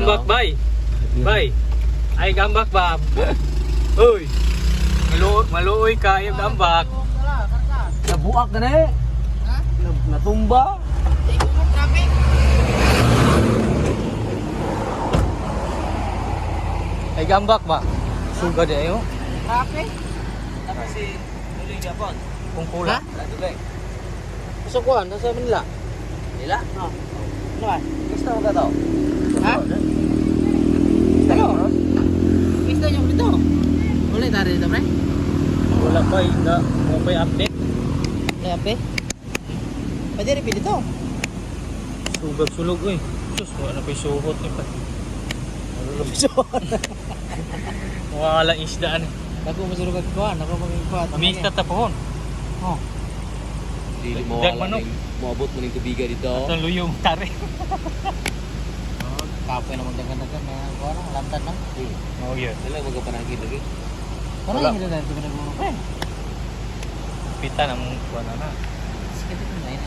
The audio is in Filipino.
gambak, bay. Bay. Ay gambak ba? Uy. Maluoy ka yung gambak. Nabuak na eh. Ha? Natumba. Ikaw mo traffic. Ay gambak ba? Sugad ayo. Traffic? Tapos si Nuling Japon. Kung pula. Latubay. Gusto ko, nasa Manila. Nila? Oh. Ano ba? Gusto mo ka to? Ha? Ano? Gusto nyo dito? Ulit na rin dito, pre? Wala pa na mo pa update. Lepe? Pwede rin dito. Sugag sulog oy. Sus, wala pa suhot ni pa. Wala isdaan. Ako masulog at kuhan. Ako magkuhan. Mista tapon. Oh. Dili mo Dag manok. Moabot mo ng tubigan dito. Atong luyong tare. Kapoy naman dagan-dagan na kuhan. Lantan lang. Oh yeah. Dala magkapanagin lagi. Wala Wala. yung nila dahil pinag pre. Pita ng kuan na. Sige dito na yun.